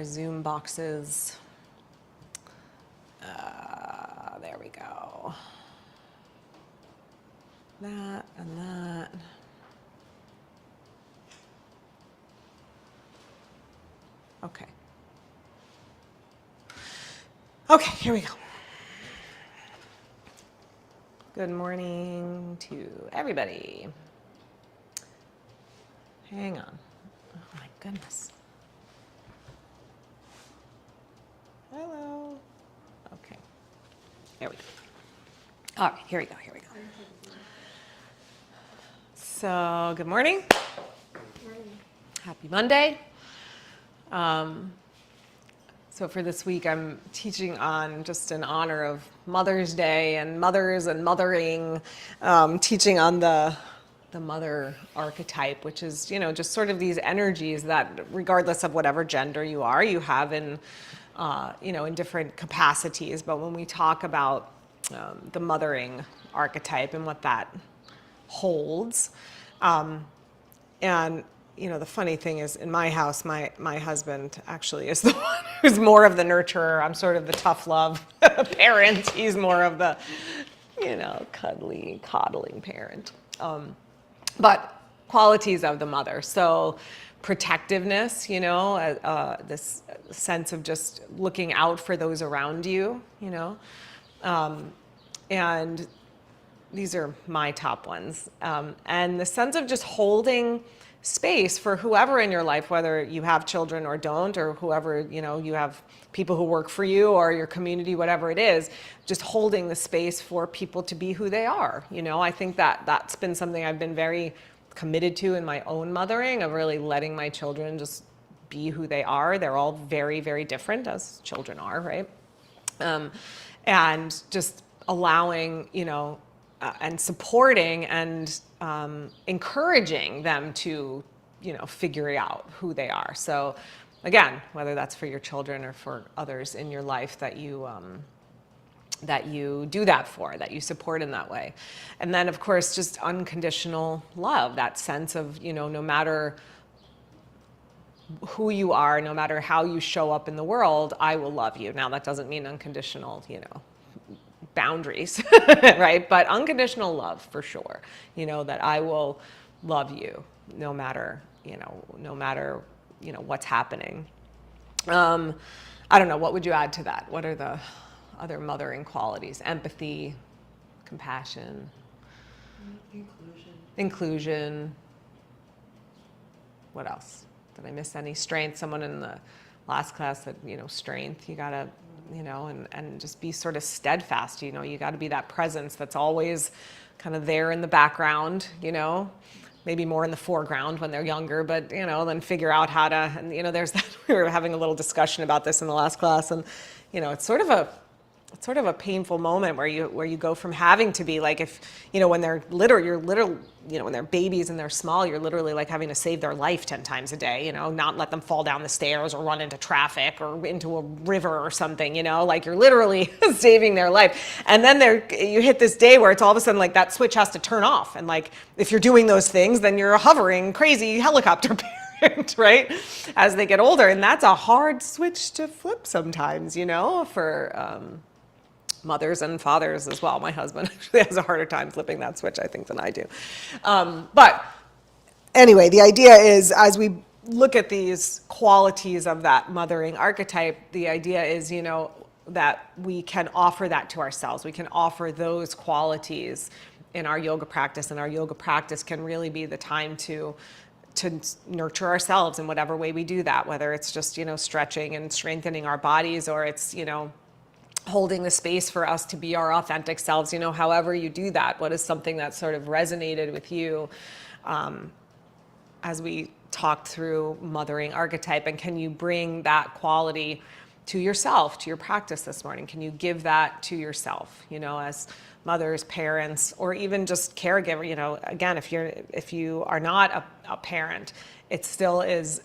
Zoom boxes. There we go. That and that. Okay. Okay, here we go. Good morning to everybody. Hang on. Oh my goodness. Hello. Okay. There we go. All right, here we go. So, good morning. Happy Monday. So for this week, I'm teaching on just in honor of Mother's Day and mothers and mothering, teaching on the mother archetype, which is, just sort of these energies that regardless of whatever gender you are, you have in, in different capacities. But when we talk about the mothering archetype and what that holds, and the funny thing is, in my house, my husband actually is the one who's more of the nurturer. I'm sort of the tough love parent. He's more of the, cuddly, coddling parent. But qualities of the mother. So protectiveness, this sense of just looking out for those around you, and these are my top ones. And the sense of just holding space for whoever in your life, whether you have children or don't, or whoever, you have people who work for you or your community, whatever it is, just holding the space for people to be who they are. I think that's been something I've been very committed to in my own mothering, of really letting my children just be who they are. They're all very, very different, as children are, right? And just allowing, and supporting and encouraging them to, figure out who they are. So again, whether that's for your children or for others in your life that you do that for, that you support in that way. And then of course, just unconditional love, that sense of, no matter who you are, no matter how you show up in the world, I will love you. Now that doesn't mean unconditional, boundaries, right? But unconditional love for sure, that I will love you no matter, what's happening. I don't know, what would you add to that? What are the other mothering qualities? Empathy, compassion, inclusion. What else? Did I miss any? Strength. Someone in the last class said, strength, you gotta, and just be sort of steadfast, you got to be that presence that's always kind of there in the background, maybe more in the foreground when they're younger, but, then figure out how to, and, there's that, we were having a little discussion about this in the last class, and, it's sort of a painful moment where you go from having to be like, if, when they're when they're babies and they're small, you're literally like having to save their life 10 times a day, not let them fall down the stairs or run into traffic or into a river or something, like you're literally saving their life. And then you hit this day where it's all of a sudden like that switch has to turn off. And like, if you're doing those things, then you're a hovering, crazy helicopter parent, right? As they get older. And that's a hard switch to flip sometimes, for, mothers and fathers as well. My husband actually has a harder time flipping that switch, I think, than I do. But anyway, the idea is, as we look at these qualities of that mothering archetype, the idea is, that we can offer that to ourselves. We can offer those qualities in our yoga practice, and our yoga practice can really be the time to nurture ourselves in whatever way we do that, whether it's just, stretching and strengthening our bodies, or it's, holding the space for us to be our authentic selves, however you do that. What is something that sort of resonated with you as we talked through mothering archetype, and can you bring that quality to yourself, to your practice this morning? Can you give that to yourself, as mothers, parents, or even just caregiver? Again, if you are not a parent, it still is,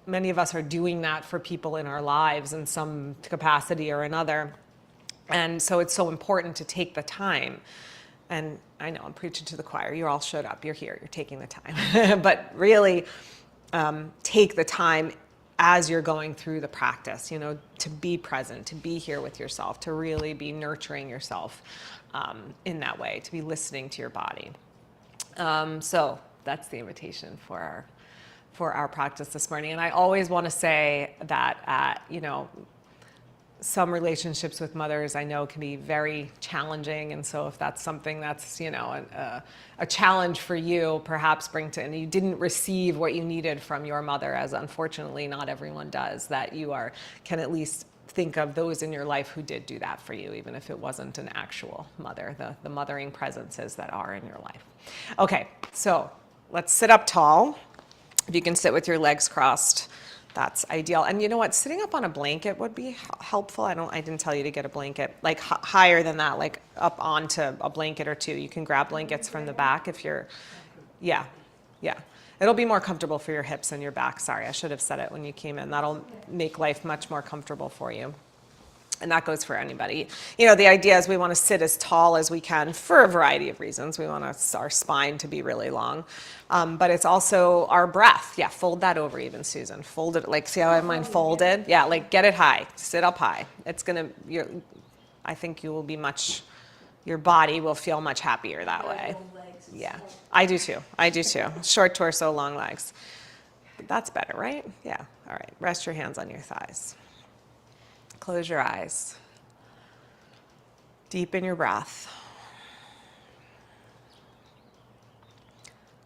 many of us are doing that for people in our lives in some capacity or another. And so it's so important to take the time. And I know I'm preaching to the choir. You all showed up. You're here. You're taking the time. But really take the time as you're going through the practice, to be present, to be here with yourself, to really be nurturing yourself in that way, to be listening to your body. So that's the invitation for our practice this morning. And I always want to say that, some relationships with mothers I know can be very challenging. And so if that's something that's, a challenge for you, perhaps and you didn't receive what you needed from your mother, as unfortunately not everyone does, that you can at least think of those in your life who did do that for you, even if it wasn't an actual mother, the mothering presences that are in your life. Okay, so let's sit up tall. If you can sit with your legs crossed, that's ideal. And you know what? Sitting up on a blanket would be helpful. I didn't tell you to get a blanket, like higher than that, like up onto a blanket or two. You can grab blankets from the back if you're, yeah. It'll be more comfortable for your hips and your back. Sorry, I should have said it when you came in. That'll make life much more comfortable for you. And that goes for anybody. The idea is we want to sit as tall as we can for a variety of reasons. We want our spine to be really long. But it's also our breath. Yeah, fold that over even, Susan. Fold it, like, see how I have mine folded? Yeah, like get it high. Sit up high. I think you will be your body will feel much happier that way. Yeah, I do too. Short torso, long legs. That's better, right? Yeah, all right. Rest your hands on your thighs. Close your eyes. Deepen your breath.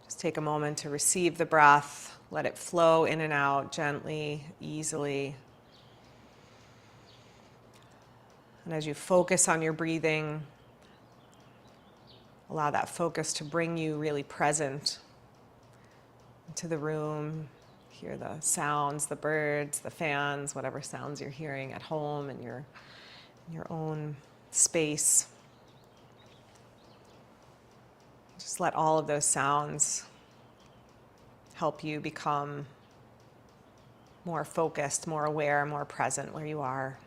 Just take a moment to receive the breath. Let it flow in and out gently, easily. And as you focus on your breathing, allow that focus to bring you really present into the room. Hear the sounds, the birds, the fans, whatever sounds you're hearing at home in your own space. Just let all of those sounds help you become more focused, more aware, more present where you are.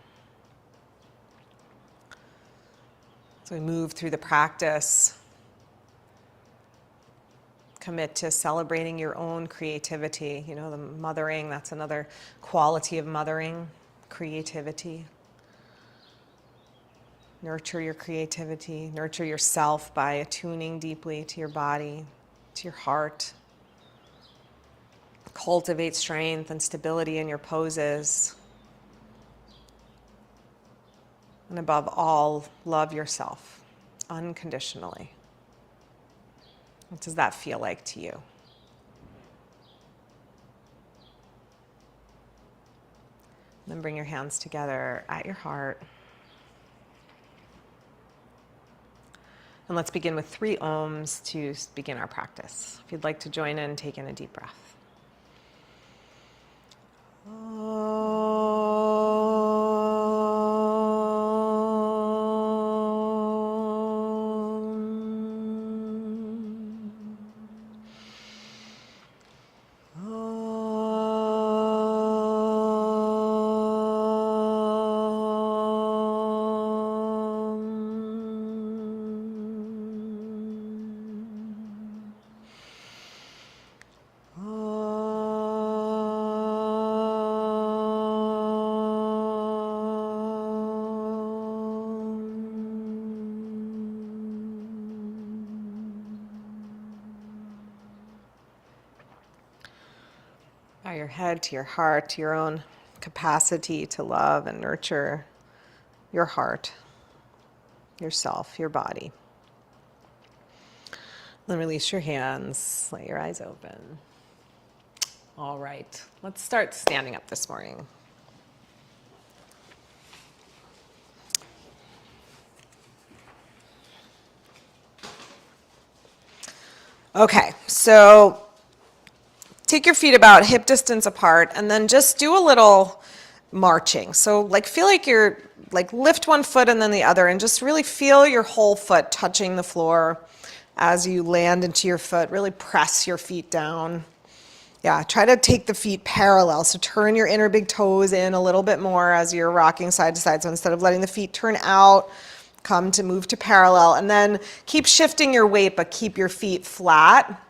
So we move through the practice. Commit to celebrating your own creativity. The mothering, that's another quality of mothering, creativity. Nurture your creativity. Nurture yourself by attuning deeply to your body, to your heart. Cultivate strength and stability in your poses. And above all, love yourself unconditionally. What does that feel like to you? Then bring your hands together at your heart. And let's begin with 3 ohms to begin our practice. If you'd like to join in, take in a deep breath. Bow your head to your heart, to your own capacity to love and nurture your heart, yourself, your body. Then release your hands, let your eyes open. All right, let's start standing up this morning. Okay, so take your feet about hip distance apart and then just do a little marching. So feel like you're lift one foot and then the other and just really feel your whole foot touching the floor as you land into your foot. Really press your feet down. Yeah, try to take the feet parallel. So turn your inner big toes in a little bit more as you're rocking side to side. So instead of letting the feet turn out, move to parallel, and then keep shifting your weight, but keep your feet flat.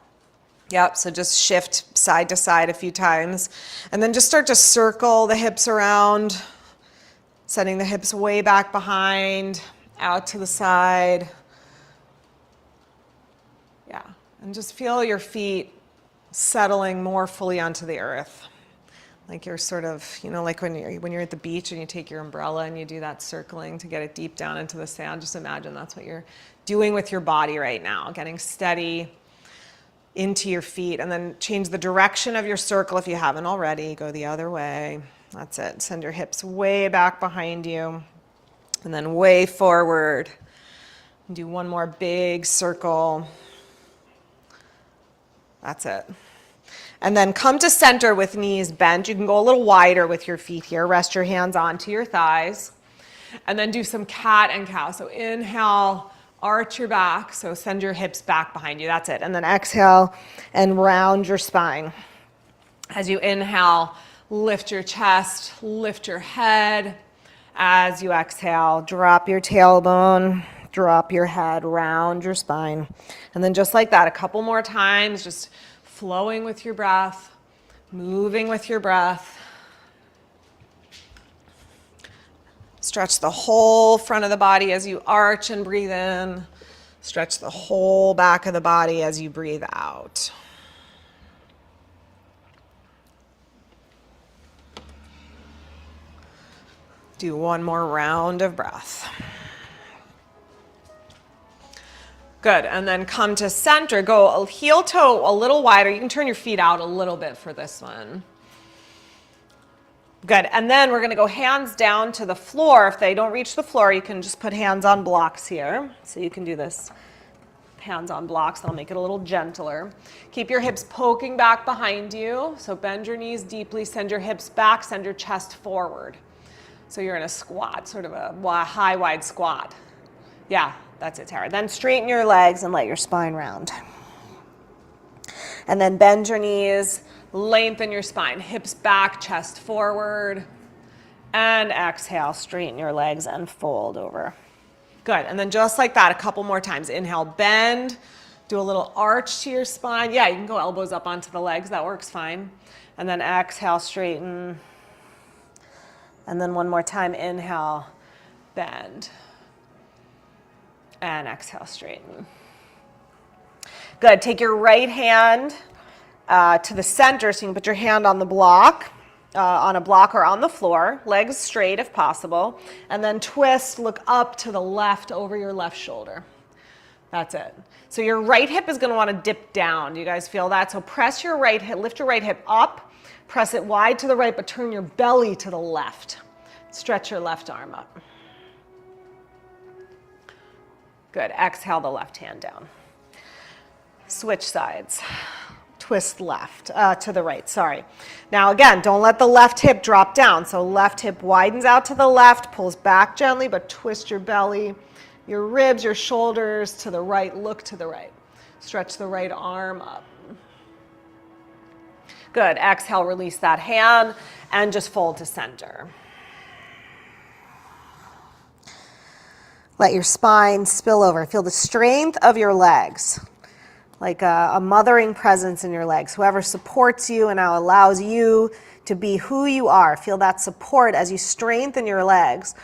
Yep, so just shift side to side a few times. And then just start to circle the hips around, sending the hips way back behind, out to the side. Yeah, and just feel your feet settling more fully onto the earth. Like you're sort of, like when you're at the beach and you take your umbrella and you do that circling to get it deep down into the sand. Just imagine that's what you're doing with your body right now, getting steady into your feet, and then change the direction of your circle if you haven't already. Go the other way. That's it. Send your hips way back behind you and then way forward. And do one more big circle. That's it. And then come to center with knees bent. You can go a little wider with your feet here. Rest your hands onto your thighs. And then do some cat and cow. So inhale, arch your back. So send your hips back behind you. That's it. And then exhale and round your spine. As you inhale, lift your chest, lift your head. As you exhale, drop your tailbone, drop your head, round your spine. And then just like that, a couple more times, just flowing with your breath, moving with your breath. Stretch the whole front of the body as you arch and breathe in. Stretch the whole back of the body as you breathe out. Do one more round of breath. Good, and then come to center. Go heel toe a little wider. You can turn your feet out a little bit for this one. Good, and then we're gonna go hands down to the floor. If they don't reach the floor, you can just put hands on blocks here. So you can do this, hands on blocks. That'll make it a little gentler. Keep your hips poking back behind you. So bend your knees deeply, send your hips back, send your chest forward. So you're in a squat, sort of a high, wide squat. Yeah, that's it, Tara. Then straighten your legs and let your spine round. And then bend your knees, lengthen your spine, hips back, chest forward. And exhale, straighten your legs and fold over. Good, and then just like that, a couple more times. Inhale, bend, do a little arch to your spine. Yeah, you can go elbows up onto the legs, that works fine. And then exhale, straighten. And then one more time, inhale, bend. And exhale, straighten. Good, take your right hand to the center so you can put your hand on the block, on a block or on the floor, legs straight if possible. And then twist, look up to the left over your left shoulder. That's it. So your right hip is gonna wanna dip down. Do you guys feel that? So press your right hip, lift your right hip up, press it wide to the right, but turn your belly to the left. Stretch your left arm up. Good, exhale the left hand down. Switch sides. Twist left, to the right, sorry. Now again, don't let the left hip drop down. So left hip widens out to the left, pulls back gently, but twist your belly, your ribs, your shoulders to the right, look to the right. Stretch the right arm up. Good, exhale, release that hand, and just fold to center. Let your spine spill over. Feel the strength of your legs, like a mothering presence in your legs. Whoever supports you and now allows you to be who you are. Feel that support as you strengthen your legs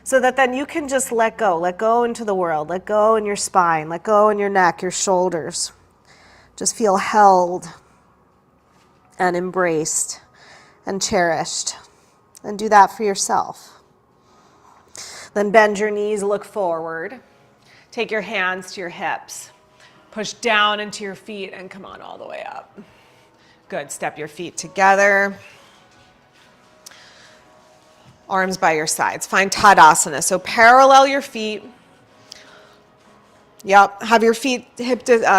so that then you can just let go into the world, let go in your spine, let go in your neck, your shoulders. Just feel held and embraced and cherished. And do that for yourself. Then bend your knees, look forward. Take your hands to your hips. Push down into your feet and come on all the way up. Good, step your feet together. Arms by your sides. Find Tadasana. So parallel your feet. Yep, have your feet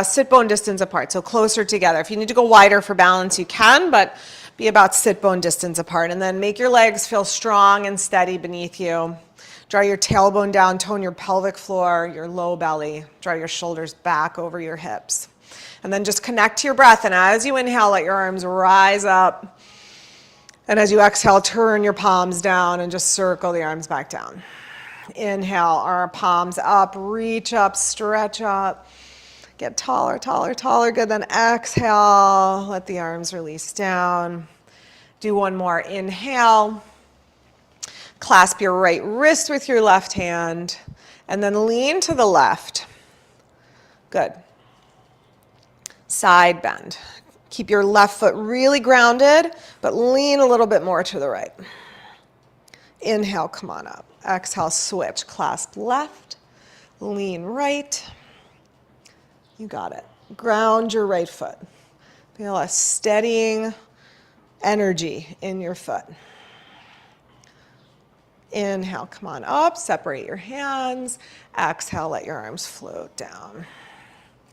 sit bone distance apart, so closer together. If you need to go wider for balance, you can, but be about sit bone distance apart. And then make your legs feel strong and steady beneath you. Draw your tailbone down, tone your pelvic floor, your low belly. Draw your shoulders back over your hips. And then just connect to your breath. And as you inhale, let your arms rise up. And as you exhale, turn your palms down and just circle the arms back down. Inhale, our palms up, reach up, stretch up. Get taller, taller, taller. Good. Then exhale. Let the arms release down. Do one more. Inhale. Clasp your right wrist with your left hand. And then lean to the left. Good. Side bend. Keep your left foot really grounded, but lean a little bit more to the right. Inhale, come on up. Exhale, switch. Clasp left. Lean right. You got it. Ground your right foot. Feel a steadying energy in your foot. Inhale, come on up. Separate your hands. Exhale, let your arms float down.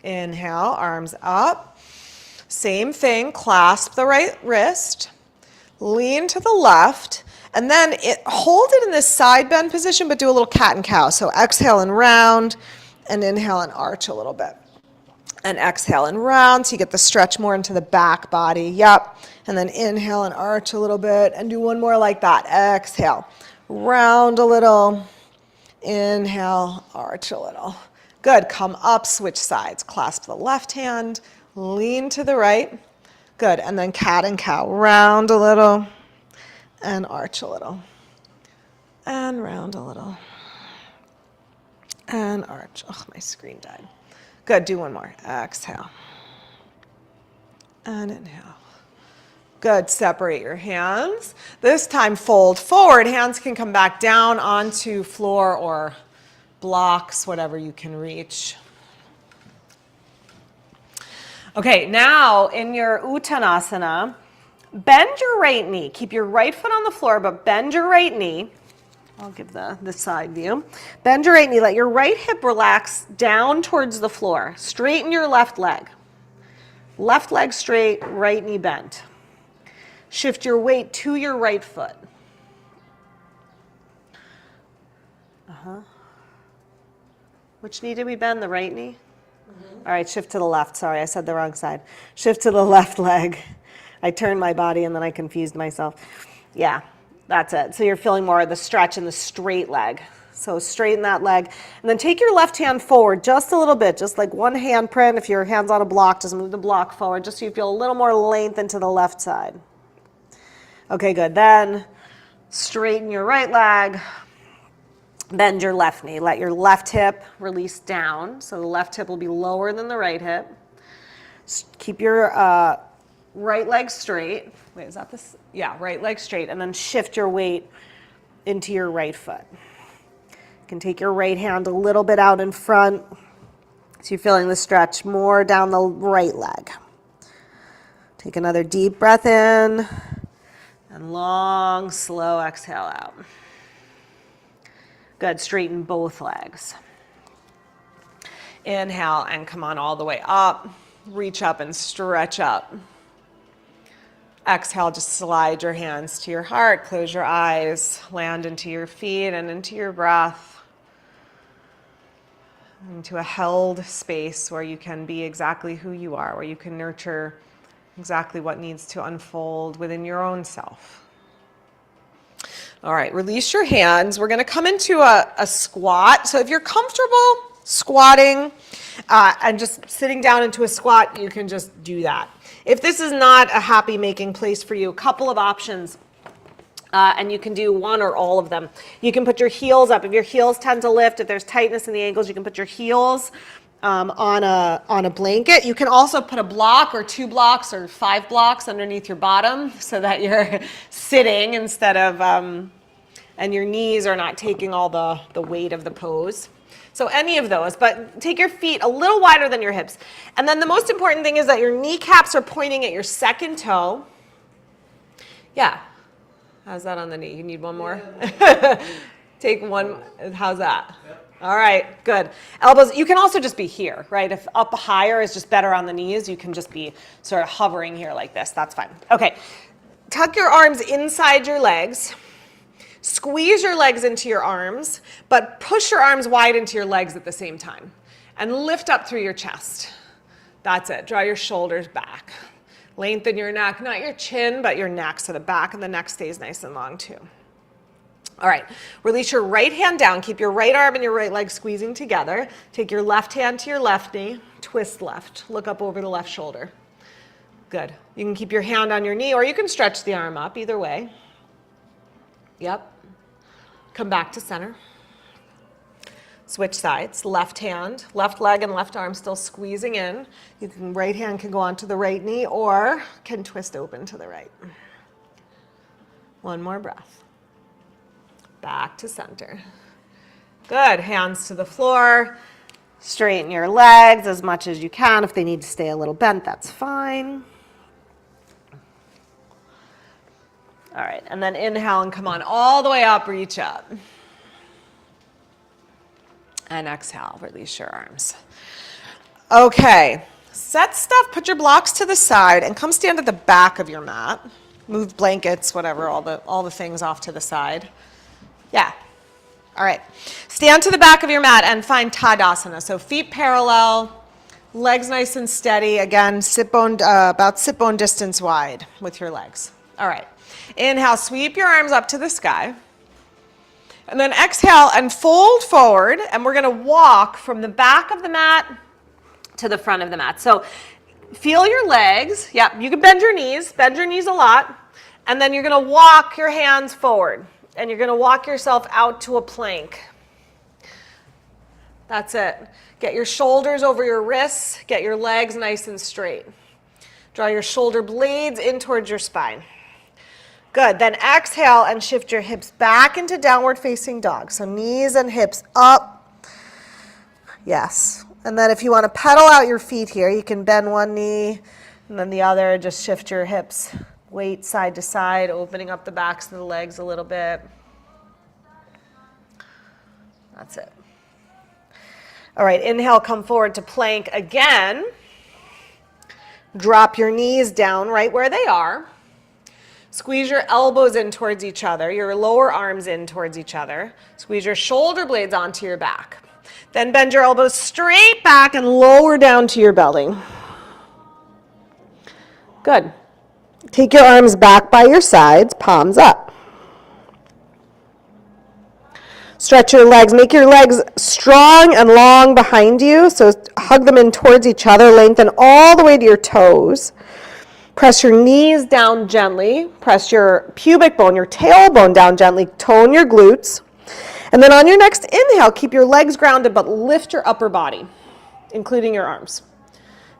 Inhale, arms up. Same thing, clasp the right wrist. Lean to the left. And then hold it in this side bend position, but do a little cat and cow. So exhale and round, and inhale and arch a little bit. And exhale and round, so you get the stretch more into the back body. Yep. And then inhale and arch a little bit, and do one more like that. Exhale, round a little. Inhale, arch a little. Good. Come up, switch sides. Clasp the left hand, lean to the right. Good. And then cat and cow. Round a little and arch a little. And round a little. And arch. Oh, my screen died. Good. Do one more. Exhale. And inhale. Good. Separate your hands. This time fold forward. Hands can come back down onto floor or blocks, whatever you can reach. Okay, now in your Uttanasana, bend your right knee. Keep your right foot on the floor, but bend your right knee. I'll give the side view. Bend your right knee. Let your right hip relax down towards the floor. Straighten your left leg. Left leg straight, right knee bent. Shift your weight to your right foot. Which knee did we bend? The right knee? All right, shift to the left. Sorry, I said the wrong side. Shift to the left leg. I turned my body and then I confused myself. Yeah, that's it. So you're feeling more of the stretch in the straight leg. So straighten that leg. And then take your left hand forward just a little bit, just like one hand print. If your hand's on a block, just move the block forward just so you feel a little more length into the left side. Okay, good. Then straighten your right leg. Bend your left knee. Let your left hip release down. So the left hip will be lower than the right hip. Keep your right leg straight. Wait, is that this? Yeah, right leg straight. And then shift your weight into your right foot. You can take your right hand a little bit out in front. So you're feeling the stretch more down the right leg. Take another deep breath in. And long, slow exhale out. Good. Straighten both legs. Inhale and come on all the way up. Reach up and stretch up. Exhale, just slide your hands to your heart. Close your eyes. Land into your feet and into your breath. Into a held space where you can be exactly who you are, where you can nurture exactly what needs to unfold within your own self. All right, release your hands. We're going to come into a squat. So if you're comfortable squatting and just sitting down into a squat, you can just do that. If this is not a happy making place for you, a couple of options, and you can do one or all of them. You can put your heels up. If your heels tend to lift, if there's tightness in the ankles, you can put your heels on a blanket. You can also put a block or 2 blocks or 5 blocks underneath your bottom so that you're sitting instead of, and your knees are not taking all the weight of the pose. So any of those, but take your feet a little wider than your hips. And then the most important thing is that your kneecaps are pointing at your second toe. Yeah. How's that on the knee? You need one more? Yeah. Take one. How's that? Yep. All right, good. Elbows, you can also just be here, right? If up higher is just better on the knees, you can just be sort of hovering here like this. That's fine. Okay, tuck your arms inside your legs. Squeeze your legs into your arms, but push your arms wide into your legs at the same time. And lift up through your chest. That's it. Draw your shoulders back. Lengthen your neck, not your chin, but your neck, so the back of the neck stays nice and long too. All right, release your right hand down. Keep your right arm and your right leg squeezing together. Take your left hand to your left knee. Twist left. Look up over the left shoulder. Good. You can keep your hand on your knee or you can stretch the arm up, either way. Yep. Come back to center. Switch sides. Left hand, left leg and left arm still squeezing in. Right hand can go onto the right knee or can twist open to the right. One more breath. Back to center. Good. Hands to the floor. Straighten your legs as much as you can. If they need to stay a little bent, that's fine. All right, and then inhale and come on all the way up, reach up. And exhale, release your arms. Okay, set stuff, put your blocks to the side and come stand at the back of your mat. Move blankets, whatever, all the things off to the side. Yeah. All right. Stand to the back of your mat and find Tadasana. So feet parallel, legs nice and steady. Again, about sit bone distance wide with your legs. All right. Inhale, sweep your arms up to the sky. And then exhale and fold forward. And we're going to walk from the back of the mat to the front of the mat. So feel your legs. Yep, you can bend your knees a lot. And then you're going to walk your hands forward. And you're going to walk yourself out to a plank. That's it. Get your shoulders over your wrists. Get your legs nice and straight. Draw your shoulder blades in towards your spine. Good. Then exhale and shift your hips back into downward facing dog. So knees and hips up. Yes. And then if you want to pedal out your feet here, you can bend one knee and then the other. Just shift your hips. Weight side to side, opening up the backs of the legs a little bit. That's it. All right, inhale, come forward to plank again. Drop your knees down right where they are. Squeeze your elbows in towards each other, your lower arms in towards each other. Squeeze your shoulder blades onto your back. Then bend your elbows straight back and lower down to your belly. Good. Take your arms back by your sides, palms up. Stretch your legs. Make your legs strong and long behind you. So hug them in towards each other. Lengthen all the way to your toes. Press your knees down gently. Press your pubic bone, your tailbone down gently. Tone your glutes. And then on your next inhale, keep your legs grounded, but lift your upper body, including your arms.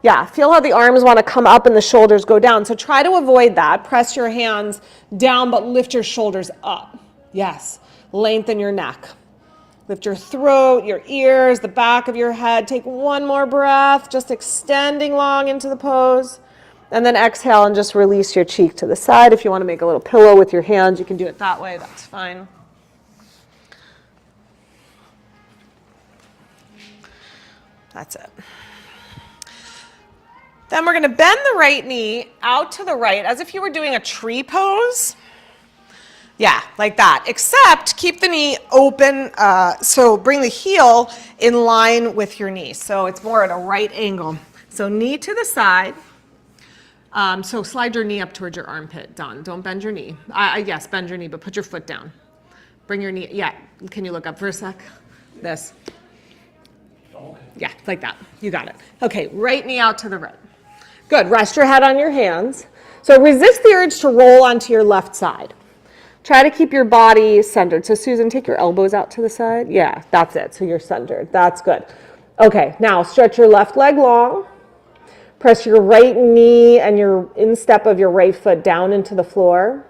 Yeah, feel how the arms want to come up and the shoulders go down. So try to avoid that. Press your hands down, but lift your shoulders up. Yes, lengthen your neck. Lift your throat, your ears, the back of your head. Take one more breath, just extending long into the pose. And then exhale and just release your cheek to the side. If you want to make a little pillow with your hands, you can do it that way. That's fine. That's it. Then we're going to bend the right knee out to the right as if you were doing a tree pose. Yeah, like that. Except keep the knee open, so bring the heel in line with your knee. So it's more at a right angle. So knee to the side. So slide your knee up towards your armpit. Don't bend your knee. Yes, bend your knee, but put your foot down. Bring your knee. Yeah, can you look up for a sec? This. Yeah, like that. You got it. Okay, right knee out to the right. Good. Rest your head on your hands. So resist the urge to roll onto your left side. Try to keep your body centered. So Susan, take your elbows out to the side. Yeah, that's it. So you're centered. That's good. Okay, now stretch your left leg long. Press your right knee and your instep of your right foot down into the floor.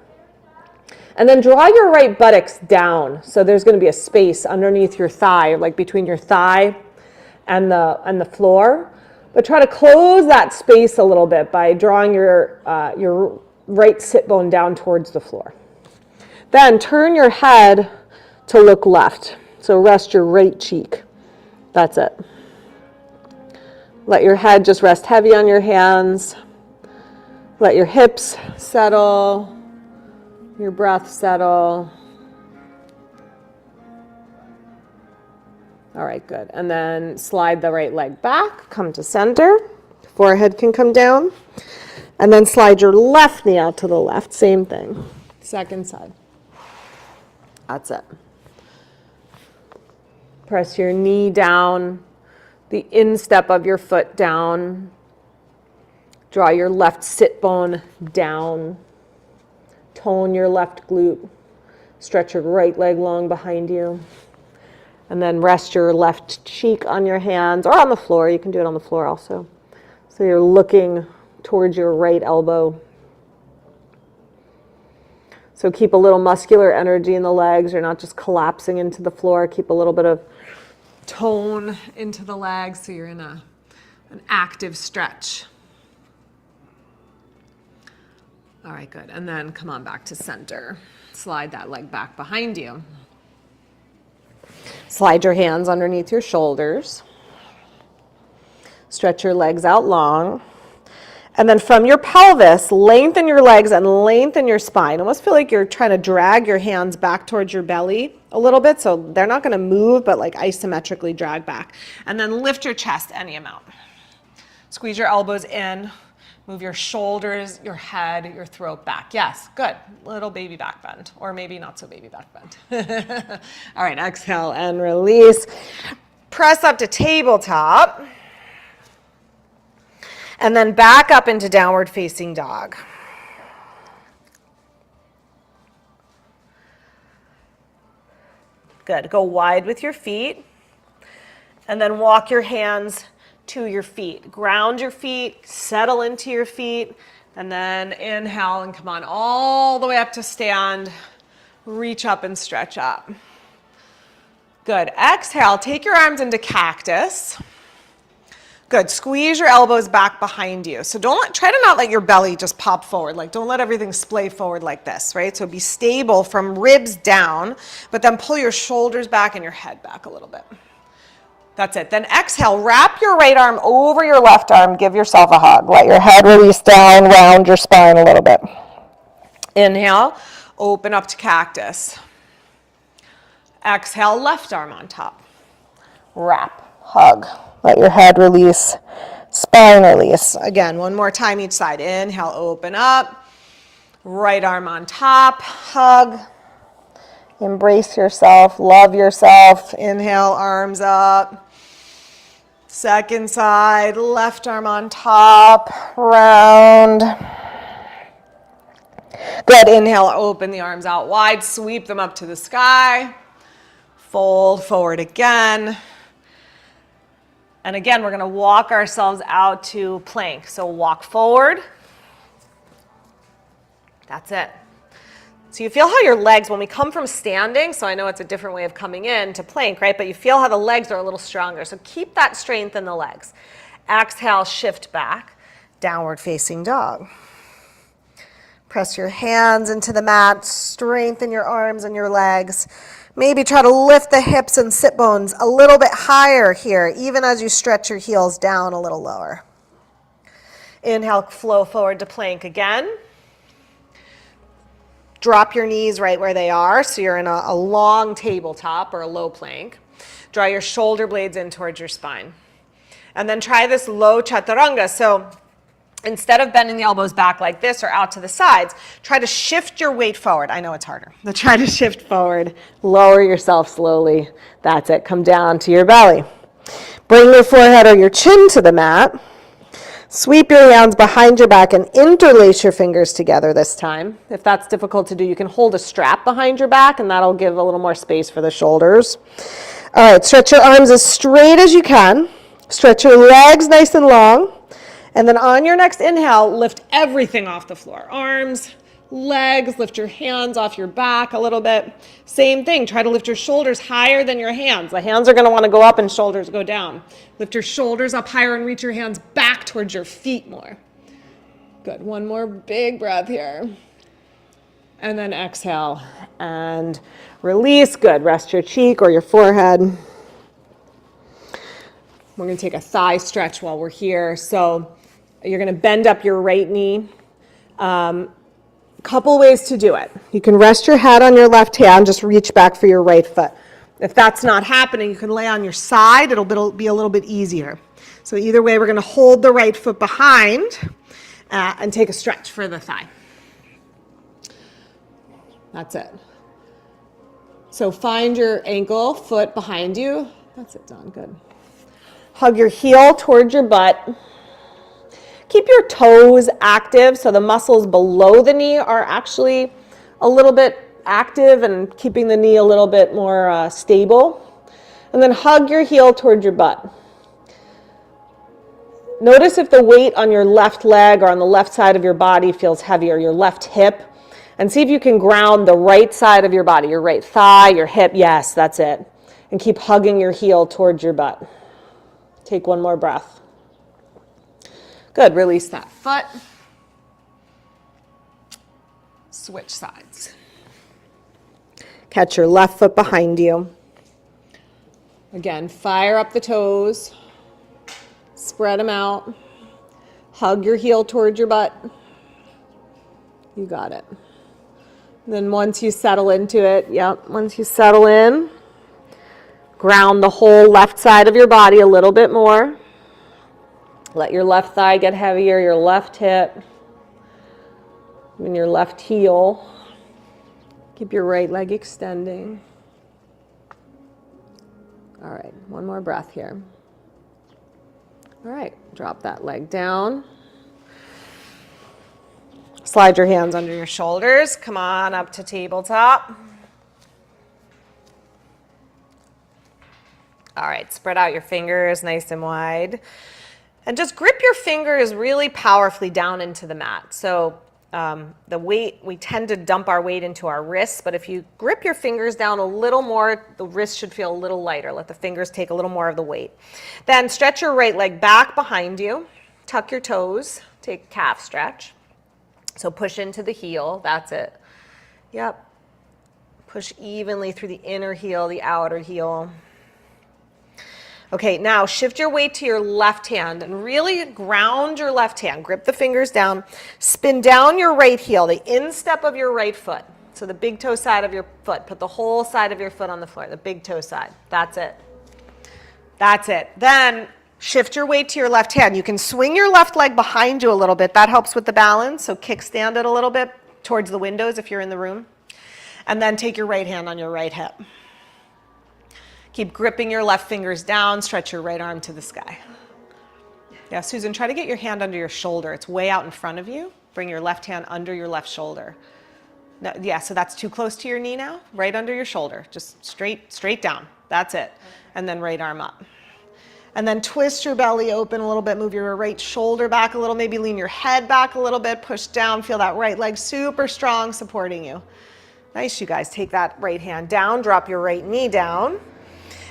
And then draw your right buttocks down. So there's going to be a space underneath your thigh, like between your thigh and the floor. But try to close that space a little bit by drawing your right sit bone down towards the floor. Then turn your head to look left. So rest your right cheek. That's it. Let your head just rest heavy on your hands. Let your hips settle. Your breath settle. All right, good. And then slide the right leg back, come to center. Forehead can come down. And then slide your left knee out to the left, same thing. Second side. That's it. Press your knee down, the instep of your foot down. Draw your left sit bone down. Tone your left glute. Stretch your right leg long behind you. And then rest your left cheek on your hands or on the floor. You can do it on the floor also. So you're looking towards your right elbow. So keep a little muscular energy in the legs. You're not just collapsing into the floor. Keep a little bit of tone into the legs so you're in an active stretch. All right, good. And then come on back to center. Slide that leg back behind you. Slide your hands underneath your shoulders. Stretch your legs out long. And then from your pelvis, lengthen your legs and lengthen your spine. Almost feel like you're trying to drag your hands back towards your belly a little bit. So they're not going to move, but like isometrically drag back. And then lift your chest any amount. Squeeze your elbows in. Move your shoulders, your head, your throat back. Yes, good. Little baby back bend, or maybe not so baby back bend. All right, exhale and release. Press up to tabletop. And then back up into downward facing dog. Good. Go wide with your feet. And then walk your hands to your feet. Ground your feet, settle into your feet, and then inhale and come on all the way up to stand. Reach up and stretch up. Good. Exhale, take your arms into cactus. Good. Squeeze your elbows back behind you. So try to not let your belly just pop forward. Like don't let everything splay forward like this, right? So be stable from ribs down, but then pull your shoulders back and your head back a little bit. That's it. Then exhale, wrap your right arm over your left arm. Give yourself a hug. Let your head release down, round your spine a little bit. Inhale, open up to cactus. Exhale, left arm on top. Wrap, hug. Let your head release, spine release. Again, one more time each side. Inhale, open up. Right arm on top, hug. Embrace yourself, love yourself. Inhale, arms up. Second side, left arm on top, round. Good, inhale, open the arms out wide, sweep them up to the sky. Fold forward again. And again, we're gonna walk ourselves out to plank. So walk forward. That's it. So you feel how your legs, when we come from standing, so I know it's a different way of coming in to plank, right? But you feel how the legs are a little stronger. So keep that strength in the legs. Exhale, shift back, downward facing dog. Press your hands into the mat, strengthen your arms and your legs. Maybe try to lift the hips and sit bones a little bit higher here, even as you stretch your heels down a little lower. Inhale, flow forward to plank again. Drop your knees right where they are, so you're in a long tabletop or a low plank. Draw your shoulder blades in towards your spine. And then try this low chaturanga. So instead of bending the elbows back like this or out to the sides, try to shift your weight forward. I know it's harder, but try to shift forward. Lower yourself slowly. That's it. Come down to your belly. Bring your forehead or your chin to the mat. Sweep your hands behind your back and interlace your fingers together this time. If that's difficult to do, you can hold a strap behind your back, and that'll give a little more space for the shoulders. All right, stretch your arms as straight as you can. Stretch your legs nice and long. And then on your next inhale, lift everything off the floor. Arms, legs, lift your hands off your back a little bit. Same thing, try to lift your shoulders higher than your hands. The hands are gonna wanna go up and shoulders go down. Lift your shoulders up higher and reach your hands back towards your feet more. Good, one more big breath here. And then exhale and release. Good, rest your cheek or your forehead. We're gonna take a thigh stretch while we're here. So you're gonna bend up your right knee. Couple ways to do it. You can rest your head on your left hand, just reach back for your right foot. If that's not happening, you can lay on your side. It'll be a little bit easier. So either way, we're going to hold the right foot behind and take a stretch for the thigh. That's it. So find your ankle, foot behind you. That's it, Dawn, good. Hug your heel towards your butt. Keep your toes active so the muscles below the knee are actually a little bit active and keeping the knee a little bit more stable. And then hug your heel towards your butt. Notice if the weight on your left leg or on the left side of your body feels heavier, your left hip. And see if you can ground the right side of your body, your right thigh, your hip. Yes, that's it. And keep hugging your heel towards your butt. Take one more breath. Good, release that foot. Switch sides. Catch your left foot behind you. Again, fire up the toes. Spread them out. Hug your heel towards your butt. You got it. Then once you settle into it, once you settle in, ground the whole left side of your body a little bit more. Let your left thigh get heavier, your left hip, and your left heel. Keep your right leg extending. All right, one more breath here. All right, drop that leg down. Slide your hands under your shoulders. Come on up to tabletop. All right, spread out your fingers nice and wide. And just grip your fingers really powerfully down into the mat. So the weight, we tend to dump our weight into our wrists, but if you grip your fingers down a little more, the wrist should feel a little lighter. Let the fingers take a little more of the weight. Then stretch your right leg back behind you. Tuck your toes. Take a calf stretch. So push into the heel. That's it. Yep. Push evenly through the inner heel, the outer heel. Okay, now shift your weight to your left hand and really ground your left hand. Grip the fingers down. Spin down your right heel, the instep of your right foot. So the big toe side of your foot. Put the whole side of your foot on the floor, the big toe side. That's it. That's it. Then shift your weight to your left hand. You can swing your left leg behind you a little bit. That helps with the balance. So kickstand it a little bit towards the windows if you're in the room. And then take your right hand on your right hip. Keep gripping your left fingers down. Stretch your right arm to the sky. Yeah, Susan, try to get your hand under your shoulder. It's way out in front of you. Bring your left hand under your left shoulder. No, yeah, so that's too close to your knee now. Right under your shoulder. Just straight down. That's it. And then right arm up. And then twist your belly open a little bit. Move your right shoulder back a little. Maybe lean your head back a little bit. Push down. Feel that right leg super strong supporting you. Nice, you guys. Take that right hand down. Drop your right knee down.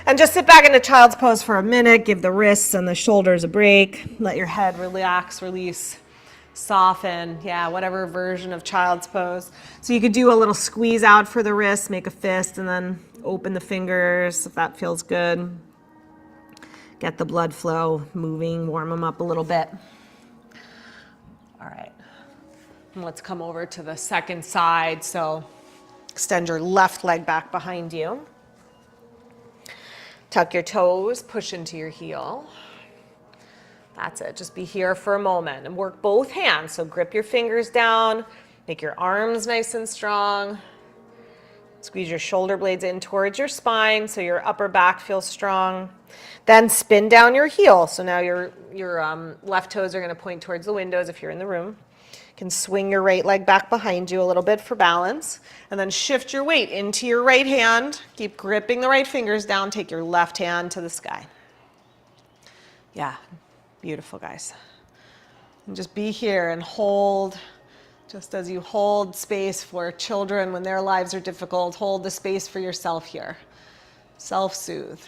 And just sit back into child's pose for a minute. Give the wrists and the shoulders a break. Let your head relax, release, soften. Yeah, whatever version of child's pose. So you could do a little squeeze out for the wrists, make a fist, and then open the fingers if that feels good. Get the blood flow moving, warm them up a little bit. All right. And let's come over to the second side. So extend your left leg back behind you. Tuck your toes, push into your heel. That's it. Just be here for a moment and work both hands. So grip your fingers down, make your arms nice and strong. Squeeze your shoulder blades in towards your spine so your upper back feels strong. Then spin down your heel. So now your left toes are going to point towards the windows if you're in the room. You can swing your right leg back behind you a little bit for balance. And then shift your weight into your right hand. Keep gripping the right fingers down. Take your left hand to the sky. Yeah, beautiful, guys. And just be here and hold. Just as you hold space for children when their lives are difficult, hold the space for yourself here. Self-soothe.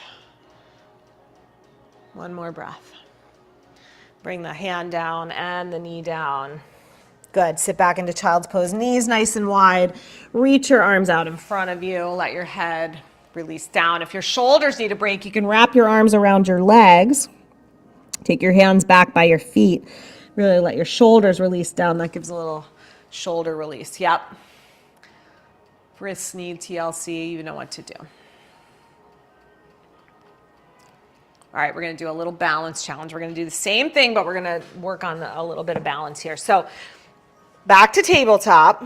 One more breath. Bring the hand down and the knee down. Good. Sit back into child's pose. Knees nice and wide. Reach your arms out in front of you. Let your head release down. If your shoulders need a break, you can wrap your arms around your legs. Take your hands back by your feet. Really let your shoulders release down. That gives a little shoulder release. Yep. Wrists need TLC. You know what to do. All right, we're going to do a little balance challenge. We're going to do the same thing, but we're going to work on a little bit of balance here. So back to tabletop.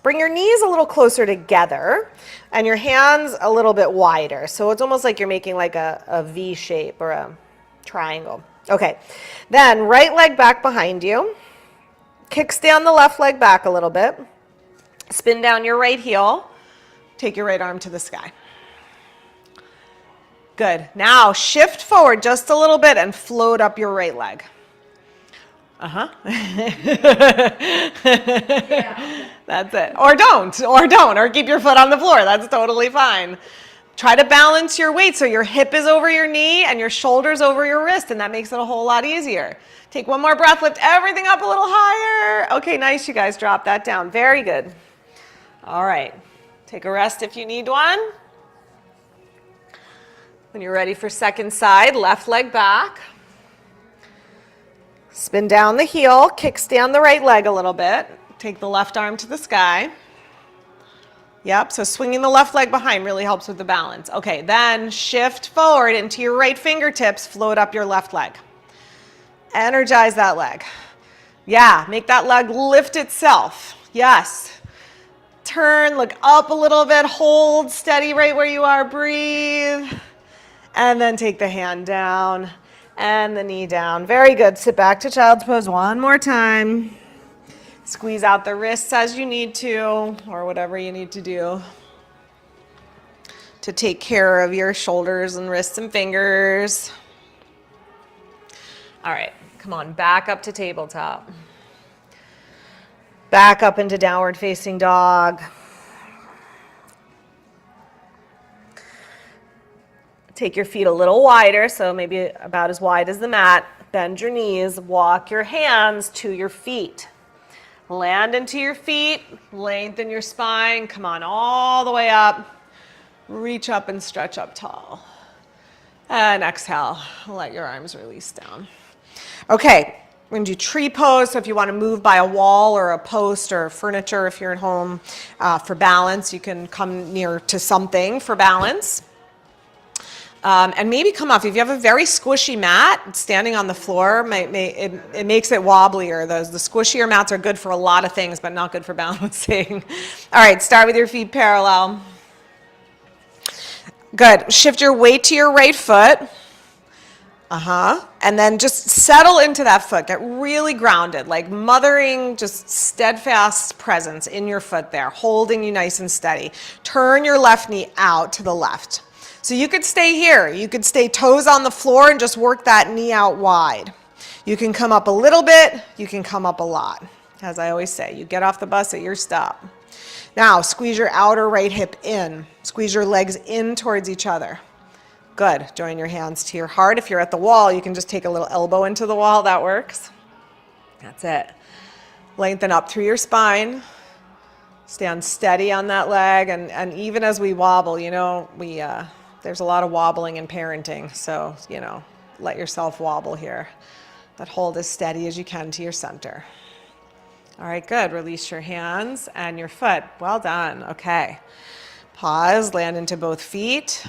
Bring your knees a little closer together and your hands a little bit wider. So it's almost like you're making like a V shape or a triangle. Okay, then right leg back behind you. Kickstand the left leg back a little bit. Spin down your right heel. Take your right arm to the sky. Good. Now shift forward just a little bit and float up your right leg. Yeah. That's it. Or don't, or keep your foot on the floor. That's totally fine. Try to balance your weight so your hip is over your knee and your shoulders over your wrist, and that makes it a whole lot easier. Take one more breath, lift everything up a little higher. Okay, nice, you guys. Drop that down. Very good. All right. Take a rest if you need one. When you're ready for second side, left leg back. Spin down the heel, kickstand the right leg a little bit. Take the left arm to the sky. Yep, so swinging the left leg behind really helps with the balance. Okay, then shift forward into your right fingertips, float up your left leg. Energize that leg. Yeah, make that leg lift itself. Yes. Turn, look up a little bit, hold steady right where you are, breathe. And then take the hand down and the knee down. Very good. Sit back to child's pose one more time. Squeeze out the wrists as you need to, or whatever you need to do to take care of your shoulders and wrists and fingers. All right, come on, back up to tabletop. Back up into downward facing dog. Take your feet a little wider, so maybe about as wide as the mat. Bend your knees, walk your hands to your feet. Land into your feet, lengthen your spine, come on all the way up. Reach up and stretch up tall. And exhale, let your arms release down. Okay, we're gonna do tree pose, so if you wanna move by a wall or a post or furniture, if you're at home for balance, you can come near to something for balance. And maybe come off. If you have a very squishy mat, standing on the floor, it makes it wobblier. The squishier mats are good for a lot of things, but not good for balancing. All right, start with your feet parallel. Good. Shift your weight to your right foot. And then just settle into that foot. Get really grounded, like mothering, just steadfast presence in your foot there, holding you nice and steady. Turn your left knee out to the left. So you could stay here. You could stay toes on the floor and just work that knee out wide. You can come up a little bit. You can come up a lot. As I always say, you get off the bus at your stop. Now, squeeze your outer right hip in. Squeeze your legs in towards each other. Good. Join your hands to your heart. If you're at the wall, you can just take a little elbow into the wall. That works. That's it. Lengthen up through your spine. Stand steady on that leg. And even as we wobble, you know, there's a lot of wobbling in parenting, so, you know, let yourself wobble here. But hold as steady as you can to your center. All right, good. Release your hands and your foot. Well done. Okay. Pause, land into both feet.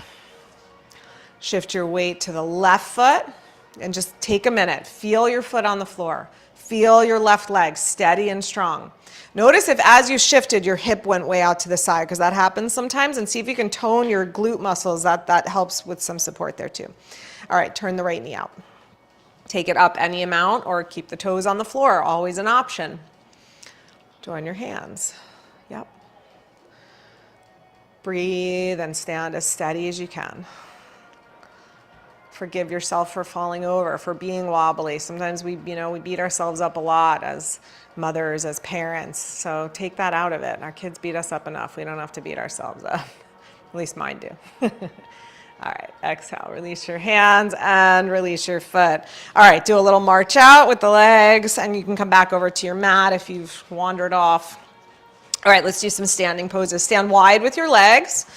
Shift your weight to the left foot and just take a minute. Feel your foot on the floor. Feel your left leg steady and strong. Notice if as you shifted, your hip went way out to the side, because that happens sometimes, and see if you can tone your glute muscles. That helps with some support there too. All right, turn the right knee out. Take it up any amount or keep the toes on the floor, always an option. Join your hands. Yep. Breathe and stand as steady as you can. Forgive yourself for falling over, for being wobbly. Sometimes we beat ourselves up a lot as mothers, as parents. So take that out of it. Our kids beat us up enough. We don't have to beat ourselves up. At least mine do. All right, exhale. Release your hands and release your foot. All right, do a little march out with the legs, and you can come back over to your mat if you've wandered off. All right, let's do some standing poses. Stand wide with your legs.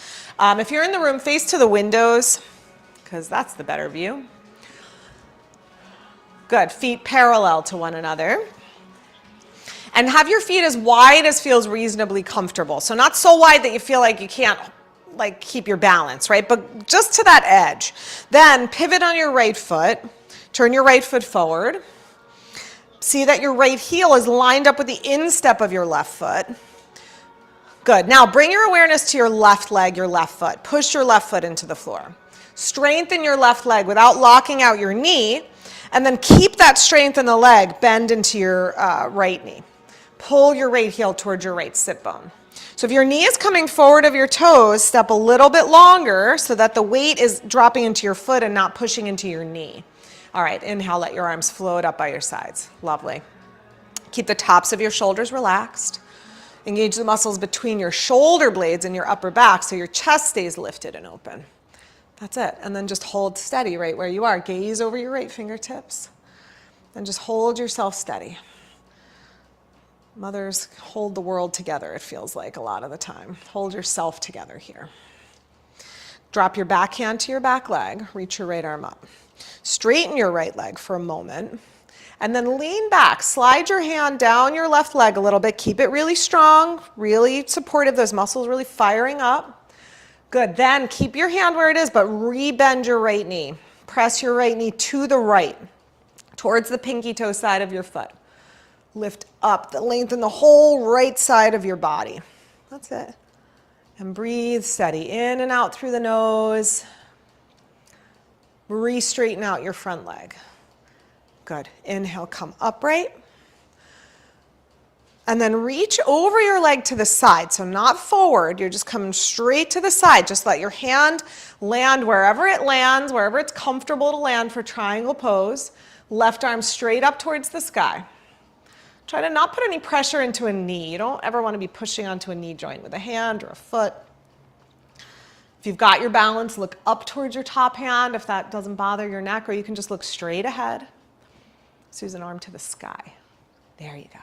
If you're in the room, face to the windows, because that's the better view. Good. Feet parallel to one another. And have your feet as wide as feels reasonably comfortable. So not so wide that you feel like you can't keep your balance, right? But just to that edge. Then pivot on your right foot. Turn your right foot forward. See that your right heel is lined up with the instep of your left foot. Good. Now bring your awareness to your left leg, your left foot. Push your left foot into the floor. Strengthen your left leg without locking out your knee, and then keep that strength in the leg. Bend into your right knee. Pull your right heel towards your right sit bone. So if your knee is coming forward of your toes, step a little bit longer so that the weight is dropping into your foot and not pushing into your knee. All right, inhale, let your arms float up by your sides. Lovely. Keep the tops of your shoulders relaxed. Engage the muscles between your shoulder blades and your upper back so your chest stays lifted and open. That's it. And then just hold steady right where you are. Gaze over your right fingertips. And just hold yourself steady. Mothers hold the world together, it feels like a lot of the time. Hold yourself together here. Drop your back hand to your back leg. Reach your right arm up. Straighten your right leg for a moment. And then lean back. Slide your hand down your left leg a little bit. Keep it really strong, really supportive. Those muscles really firing up. Good. Then keep your hand where it is, but rebend your right knee. Press your right knee to the right, towards the pinky toe side of your foot. Lift up, lengthen the whole right side of your body. That's it. And breathe steady. In and out through the nose. Re-straighten out your front leg. Good. Inhale, come upright. And then reach over your leg to the side. So not forward, you're just coming straight to the side. Just let your hand land wherever it lands, wherever it's comfortable to land for triangle pose. Left arm straight up towards the sky. Try to not put any pressure into a knee. You don't ever want to be pushing onto a knee joint with a hand or a foot. If you've got your balance, look up towards your top hand if that doesn't bother your neck, or you can just look straight ahead. Susan, arm to the sky. There you go.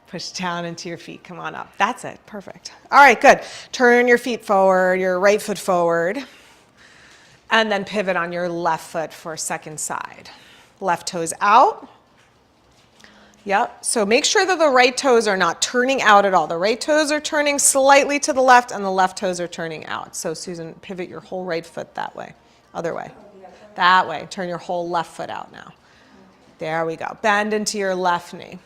Push down into your feet. Come on up. That's it. Perfect. All right, good. Turn your feet forward, your right foot forward, and then pivot on your left foot for second side. Left toes out. Yep. So make sure that the right toes are not turning out at all. The right toes are turning slightly to the left, and the left toes are turning out. So Susan, pivot your whole right foot that way. Other way. That way. Turn your whole left foot out now. There we go. Bend into your left knee.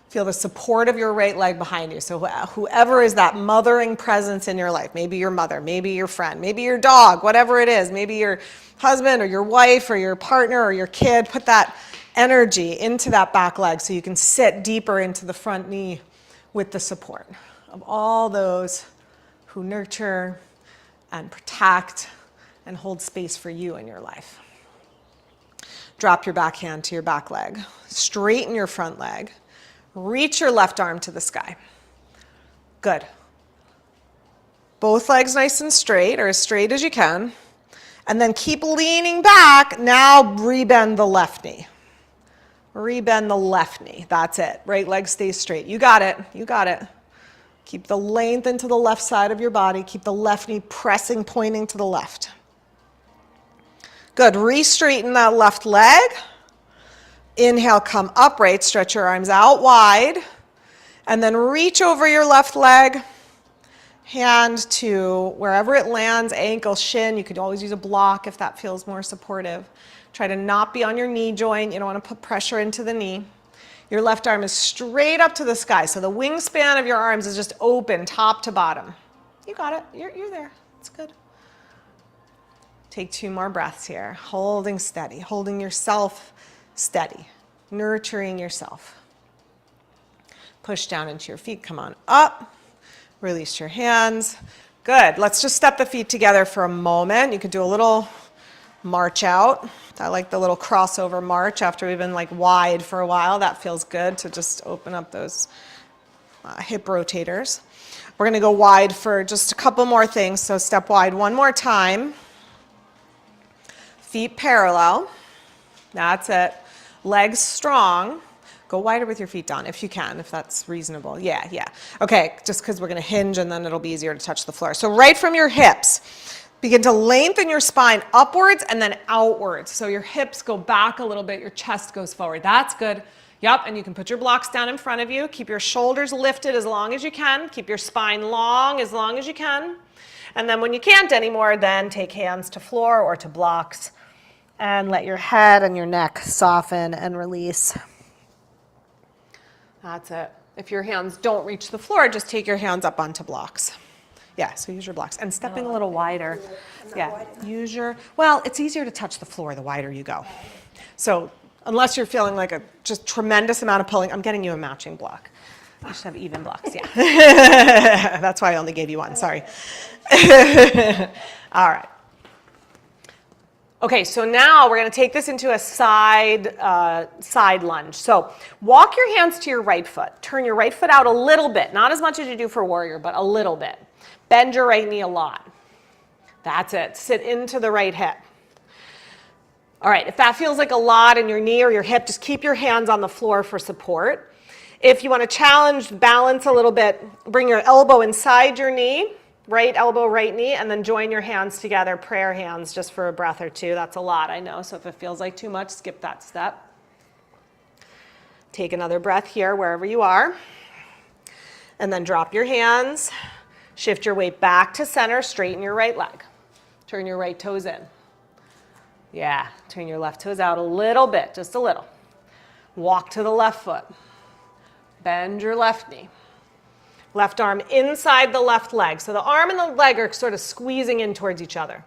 Feel the support of your right leg behind you. So whoever is that mothering presence in your life, maybe your mother, maybe your friend, maybe your dog, whatever it is, maybe your husband or your wife or your partner or your kid, put that energy into that back leg so you can sit deeper into the front knee with the support of all those who nurture and protect and hold space for you in your life. Drop your back hand to your back leg. Straighten your front leg. Reach your left arm to the sky. Good. Both legs nice and straight, or as straight as you can. And then keep leaning back. Now rebend the left knee. Rebend the left knee. That's it. Right leg stays straight. You got it. You got it. Keep the length into the left side of your body. Keep the left knee pressing, pointing to the left. Good. Re-straighten that left leg. Inhale, come upright. Stretch your arms out wide. And then reach over your left leg. Hand to wherever it lands, ankle, shin. You could always use a block if that feels more supportive. Try to not be on your knee joint. You don't want to put pressure into the knee. Your left arm is straight up to the sky. So the wingspan of your arms is just open, top to bottom. You got it. You're there. It's good. Take 2 more breaths here. Holding steady. Holding yourself steady. Nurturing yourself. Push down into your feet. Come on up. Release your hands. Good. Let's just step the feet together for a moment. You could do a little march out. I like the little crossover march after we've been like wide for a while. That feels good to just open up those hip rotators. We're going to go wide for just a couple more things. So step wide one more time. Feet parallel. That's it. Legs strong. Go wider with your feet down if you can, if that's reasonable. Yeah. Okay, just because we're going to hinge and then it'll be easier to touch the floor. So right from your hips, begin to lengthen your spine upwards and then outwards. So your hips go back a little bit, your chest goes forward. That's good. Yep, and you can put your blocks down in front of you. Keep your shoulders lifted as long as you can. Keep your spine long as you can. And then when you can't anymore, then take hands to floor or to blocks and let your head and your neck soften and release. That's it. If your hands don't reach the floor, just take your hands up onto blocks. Yeah, so use your blocks. And stepping a little wider. Yeah, use your, well, it's easier to touch the floor the wider you go. So unless you're feeling like a just tremendous amount of pulling, I'm getting you a matching block. You should have even blocks, yeah. That's why I only gave you one, sorry. All right. Okay, so now we're going to take this into a side lunge. So walk your hands to your right foot. Turn your right foot out a little bit, not as much as you do for warrior, but a little bit. Bend your right knee a lot. That's it. Sit into the right hip. All right, if that feels like a lot in your knee or your hip, just keep your hands on the floor for support. If you want to challenge balance a little bit, bring your elbow inside your knee, right elbow, right knee, and then join your hands together, prayer hands, just for a breath or two. That's a lot, I know, so if it feels like too much, skip that step. Take another breath here, wherever you are. And then drop your hands, shift your weight back to center, straighten your right leg. Turn your right toes in. Yeah, turn your left toes out a little bit, just a little. Walk to the left foot. Bend your left knee. Left arm inside the left leg. So the arm and the leg are sort of squeezing in towards each other.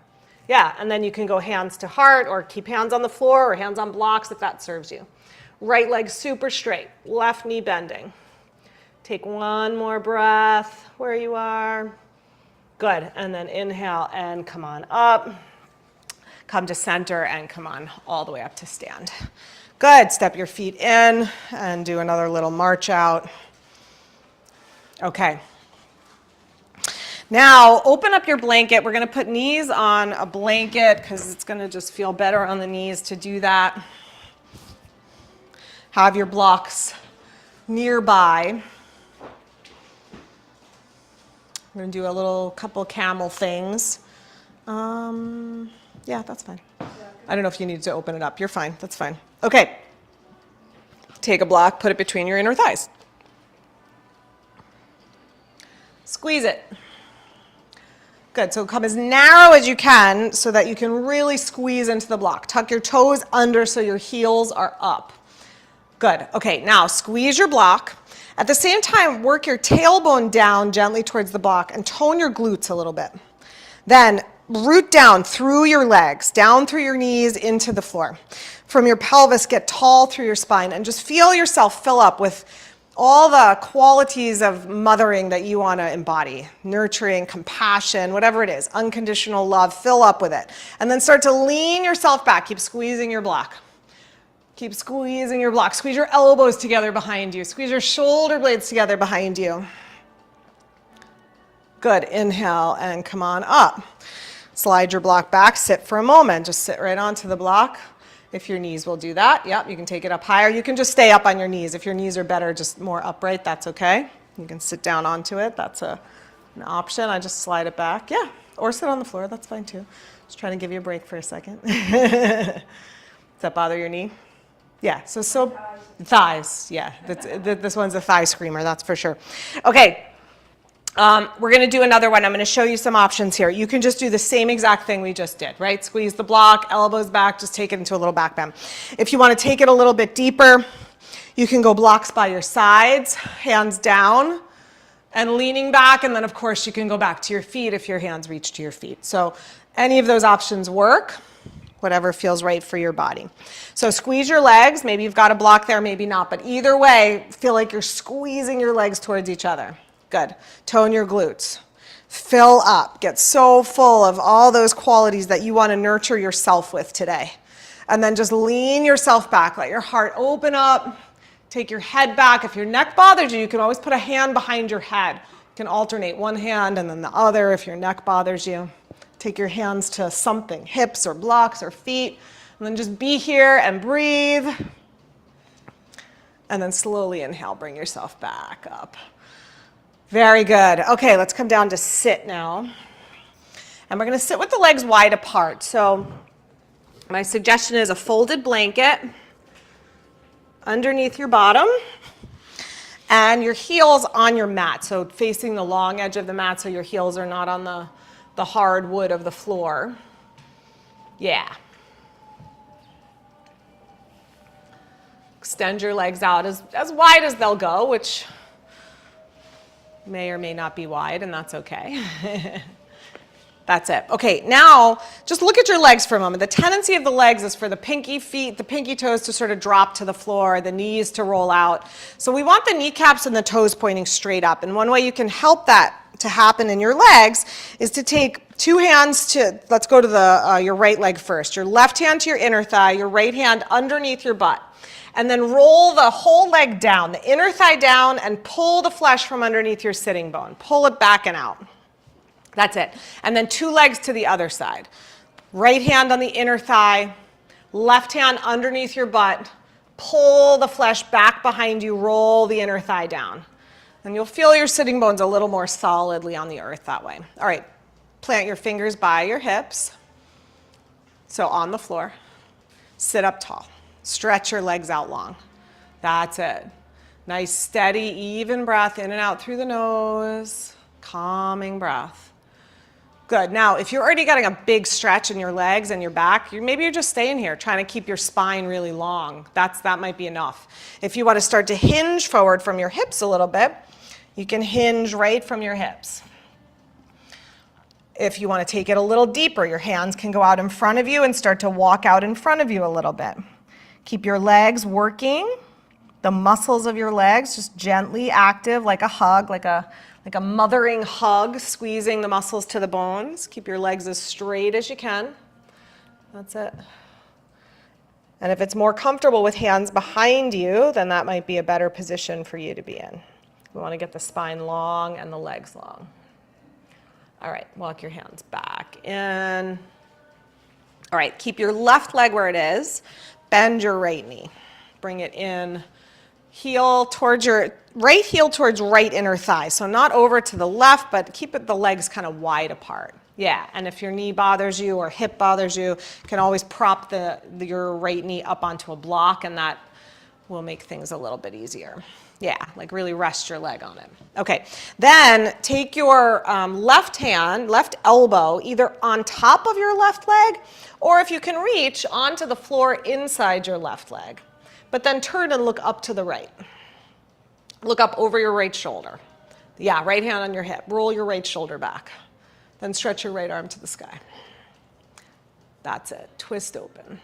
Yeah, and then you can go hands to heart or keep hands on the floor or hands on blocks if that serves you. Right leg super straight, left knee bending. Take one more breath where you are. Good, and then inhale and come on up. Come to center and come on all the way up to stand. Good, step your feet in and do another little march out. Okay. Now, open up your blanket. We're going to put knees on a blanket because it's going to just feel better on the knees to do that. Have your blocks nearby. We're going to do a little couple camel things. Yeah, that's fine. I don't know if you need to open it up. You're fine. That's fine. Okay. Take a block, put it between your inner thighs. Squeeze it. Good, so come as narrow as you can so that you can really squeeze into the block. Tuck your toes under so your heels are up. Good, okay, now squeeze your block. At the same time, work your tailbone down gently towards the block and tone your glutes a little bit. Then root down through your legs, down through your knees into the floor. From your pelvis, get tall through your spine and just feel yourself fill up with all the qualities of mothering that you want to embody. Nurturing, compassion, whatever it is, unconditional love, fill up with it. And then start to lean yourself back. Keep squeezing your block. Keep squeezing your block. Squeeze your elbows together behind you. Squeeze your shoulder blades together behind you. Good, inhale and come on up. Slide your block back, sit for a moment. Just sit right onto the block. If your knees will do that, yep, you can take it up higher. You can just stay up on your knees. If your knees are better, just more upright, that's okay. You can sit down onto it, that's an option. I just slide it back, yeah. Or sit on the floor, that's fine too. Just trying to give you a break for a second. Does that bother your knee? Yeah, so thighs, yeah. This one's a thigh screamer, that's for sure. Okay. We're going to do another one. I'm going to show you some options here. You can just do the same exact thing we just did, right? Squeeze the block, elbows back, just take it into a little back bend. If you want to take it a little bit deeper, you can go blocks by your sides, hands down, and leaning back. And then, of course, you can go back to your feet if your hands reach to your feet. So any of those options work, whatever feels right for your body. So squeeze your legs. Maybe you've got a block there, maybe not. But either way, feel like you're squeezing your legs towards each other. Good. Tone your glutes. Fill up. Get so full of all those qualities that you want to nurture yourself with today. And then just lean yourself back. Let your heart open up. Take your head back. If your neck bothers you, you can always put a hand behind your head. You can alternate one hand and then the other if your neck bothers you. Take your hands to something, hips or blocks or feet. And then just be here and breathe. And then slowly inhale. Bring yourself back up. Very good. Okay, let's come down to sit now. And we're going to sit with the legs wide apart. So my suggestion is a folded blanket underneath your bottom and your heels on your mat. So facing the long edge of the mat so your heels are not on the hard wood of the floor. Yeah. Extend your legs out as wide as they'll go, which May or may not be wide, and that's okay. That's it. Okay, now just look at your legs for a moment. The tendency of the legs is for the pinky feet, the pinky toes to sort of drop to the floor, the knees to roll out. So we want the kneecaps and the toes pointing straight up. And one way you can help that to happen in your legs is to take two hands to, let's go to your right leg first. Your left hand to your inner thigh, your right hand underneath your butt. And then roll the whole leg down, the inner thigh down, and pull the flesh from underneath your sitting bone. Pull it back and out. That's it. And then two legs to the other side. Right hand on the inner thigh, left hand underneath your butt. Pull the flesh back behind you, roll the inner thigh down. And you'll feel your sitting bones a little more solidly on the earth that way. All right, plant your fingers by your hips. So on the floor, sit up tall. Stretch your legs out long. That's it. Nice, steady, even breath in and out through the nose. Calming breath. Good. Now, if you're already getting a big stretch in your legs and your back, maybe you're just staying here trying to keep your spine really long. That might be enough. If you want to start to hinge forward from your hips a little bit, you can hinge right from your hips. If you want to take it a little deeper, your hands can go out in front of you and start to walk out in front of you a little bit. Keep your legs working, the muscles of your legs just gently active, like a hug, like a mothering hug, squeezing the muscles to the bones. Keep your legs as straight as you can. That's it. And if it's more comfortable with hands behind you, then that might be a better position for you to be in. We want to get the spine long and the legs long. All right, walk your hands back in. All right, keep your left leg where it is. Bend your right knee. Bring it in. Heel towards your right heel towards right inner thigh. So not over to the left, but keep the legs kind of wide apart. Yeah, and if your knee bothers you or hip bothers you, you can always prop your right knee up onto a block, and that will make things a little bit easier. Yeah, like really rest your leg on it. Okay, then take your left elbow, either on top of your left leg, or if you can reach, onto the floor inside your left leg. But then turn and look up to the right. Look up over your right shoulder. Yeah, right hand on your hip. Roll your right shoulder back. Then stretch your right arm to the sky. That's it. Twist open.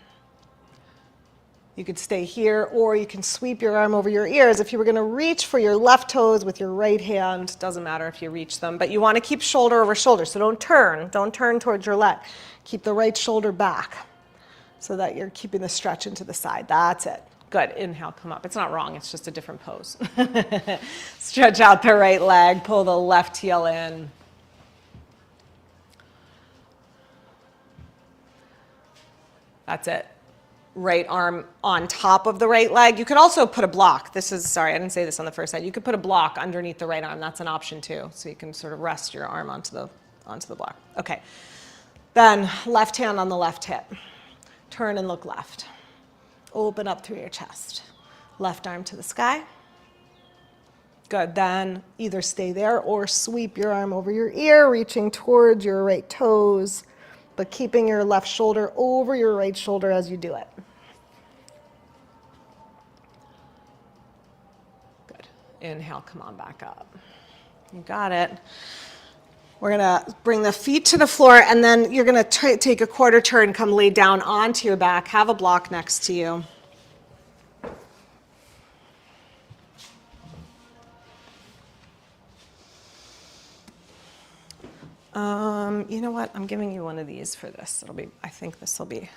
You could stay here, or you can sweep your arm over your ears. If you were going to reach for your left toes with your right hand, doesn't matter if you reach them, but you want to keep shoulder over shoulder. So don't turn towards your leg. Keep the right shoulder back so that you're keeping the stretch into the side. That's it. Good. Inhale, come up. It's not wrong. It's just a different pose. Stretch out the right leg. Pull the left heel in. That's it. Right arm on top of the right leg. You could also put a block. Sorry, I didn't say this on the first side. You could put a block underneath the right arm. That's an option too. So you can sort of rest your arm onto the block. Okay. Then left hand on the left hip. Turn and look left. Open up through your chest. Left arm to the sky. Good. Then either stay there or sweep your arm over your ear, reaching towards your right toes, but keeping your left shoulder over your right shoulder as you do it. Good. Inhale, come on back up. You got it. We're going to bring the feet to the floor, and then you're going to take a quarter turn, come lay down onto your back, have a block next to you. You know what? I'm giving you one of these for this. I think this will be,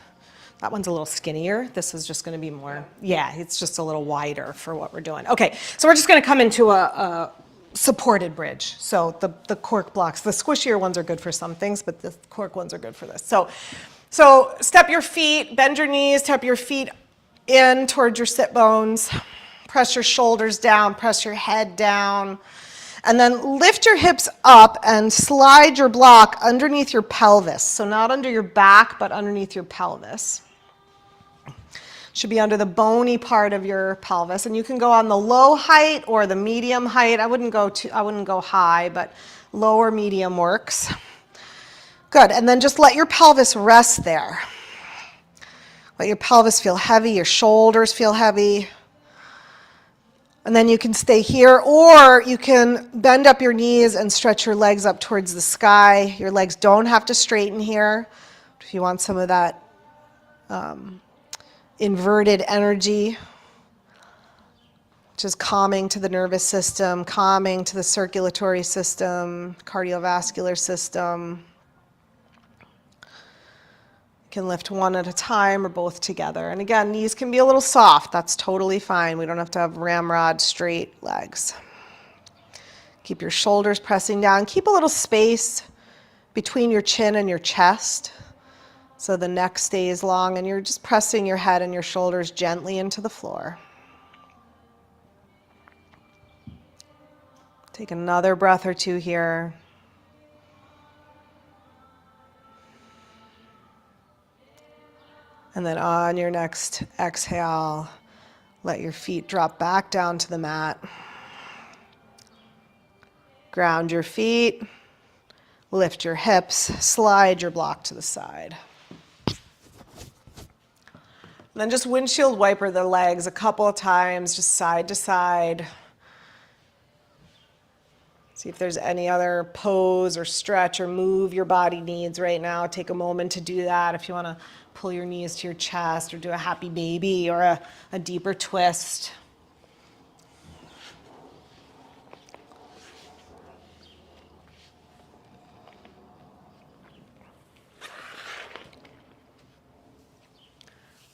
that one's a little skinnier. This is just going to be more, yeah, it's just a little wider for what we're doing. Okay, so we're just going to come into a supported bridge. So the cork blocks, the squishier ones are good for some things, but the cork ones are good for this. So step your feet, bend your knees, step your feet in towards your sit bones, press your shoulders down, press your head down. And then lift your hips up and slide your block underneath your pelvis. So not under your back, but underneath your pelvis. Should be under the bony part of your pelvis. And you can go on the low height or the medium height. I wouldn't go high, but low or medium works. Good. And then just let your pelvis rest there. Let your pelvis feel heavy, your shoulders feel heavy. And then you can stay here, or you can bend up your knees and stretch your legs up towards the sky. Your legs don't have to straighten here. If you want some of that inverted energy, which is calming to the nervous system, calming to the circulatory system, cardiovascular system. You can lift one at a time or both together. And again, knees can be a little soft. That's totally fine. We don't have to have ramrod straight legs. Keep your shoulders pressing down. Keep a little space between your chin and your chest so the neck stays long, and you're just pressing your head and your shoulders gently into the floor. Take another breath or two here. And then on your next exhale, let your feet drop back down to the mat. Ground your feet, lift your hips, slide your block to the side. And then just windshield wiper the legs a couple of times, just side to side. See if there's any other pose or stretch or move your body needs right now. Take a moment to do that. If you want to pull your knees to your chest or do a happy baby or a deeper twist.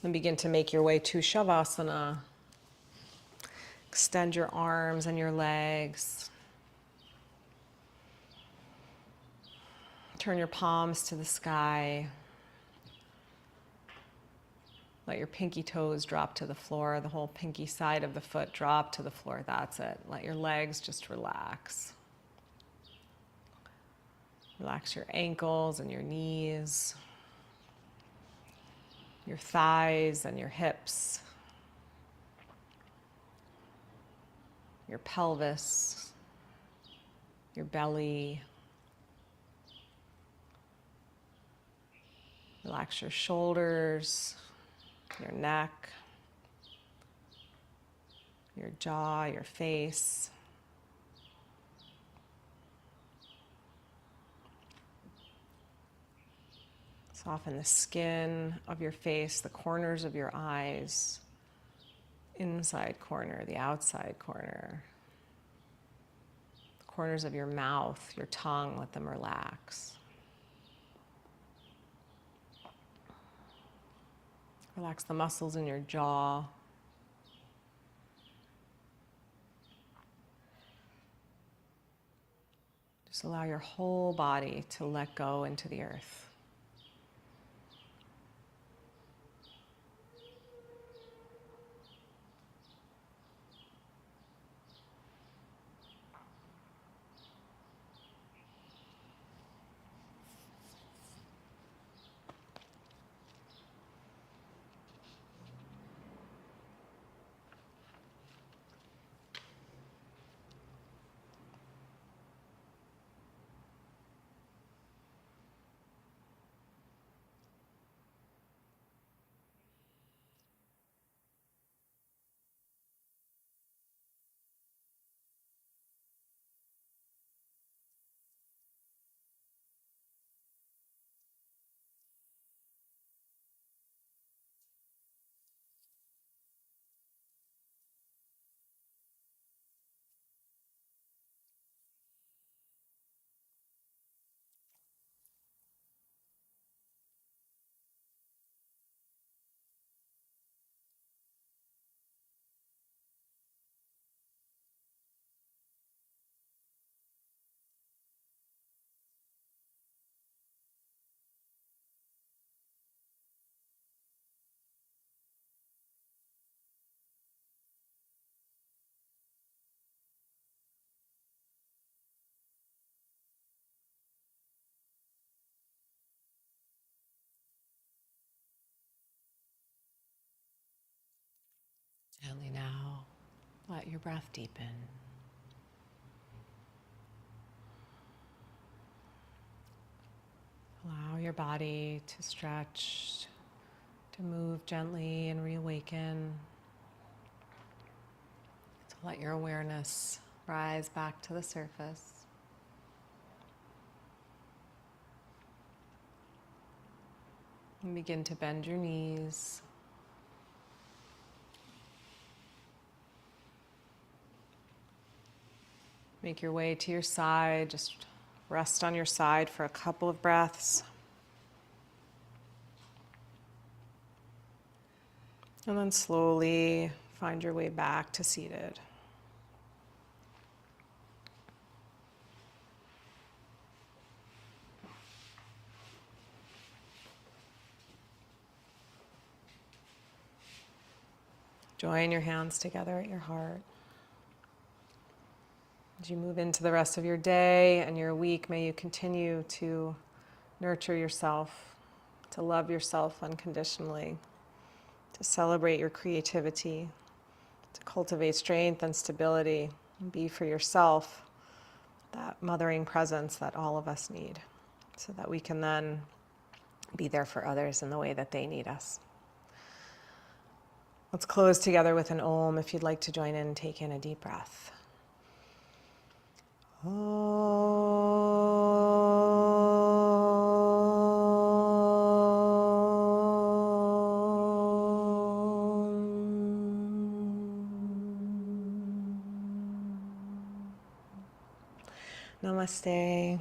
And begin to make your way to Shavasana. Extend your arms and your legs. Turn your palms to the sky. Let your pinky toes drop to the floor, the whole pinky side of the foot drop to the floor. That's it. Let your legs just relax. Relax your ankles and your knees, your thighs and your hips, your pelvis, your belly. Relax your shoulders, your neck, your jaw, your face. Soften the skin of your face, the corners of your eyes, inside corner, the outside corner, the corners of your mouth, your tongue, let them relax. Relax the muscles in your jaw. Just allow your whole body to let go into the earth. Gently now, let your breath deepen. Allow your body to stretch, to move gently and reawaken. It's Let your awareness rise back to the surface. And begin to bend your knees. Make your way to your side. Just rest on your side for a couple of breaths. And then slowly find your way back to seated. Join your hands together at your heart. As you move into the rest of your day and your week, may you continue to nurture yourself, to love yourself unconditionally, to celebrate your creativity, to cultivate strength and stability, and be for yourself that mothering presence that all of us need, so that we can then be there for others in the way that they need us. Let's close together with an Om. If you'd like to join in, take in a deep breath. Namaste.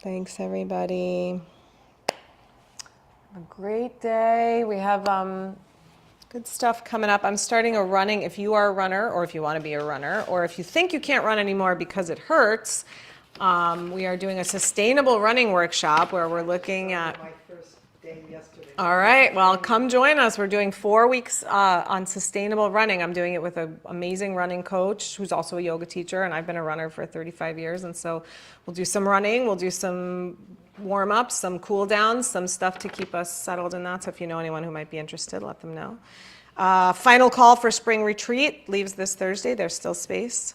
Thanks, everybody. Have a great day. We have good stuff coming up. I'm starting a running, if you are a runner, or if you want to be a runner, or if you think you can't run anymore because it hurts, we are doing a sustainable running workshop where we're looking at... My first day yesterday. All right, well, come join us. We're doing 4 weeks on sustainable running. I'm doing it with an amazing running coach who's also a yoga teacher, and I've been a runner for 35 years. And so we'll do some running, we'll do some warm-ups, some cool-downs, some stuff to keep us settled in that. So if you know anyone who might be interested, let them know. Final call for spring retreat leaves this Thursday. There's still space.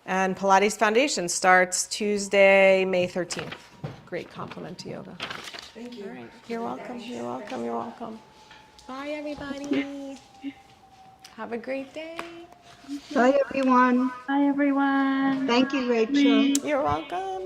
And Pilates Foundation starts Tuesday, May 13th. Great compliment to yoga. Thank you. All right. You're welcome. You're welcome. You're welcome. Bye, everybody. Have a great day. Bye, everyone. Bye, everyone. Thank you, Rachel. You're welcome.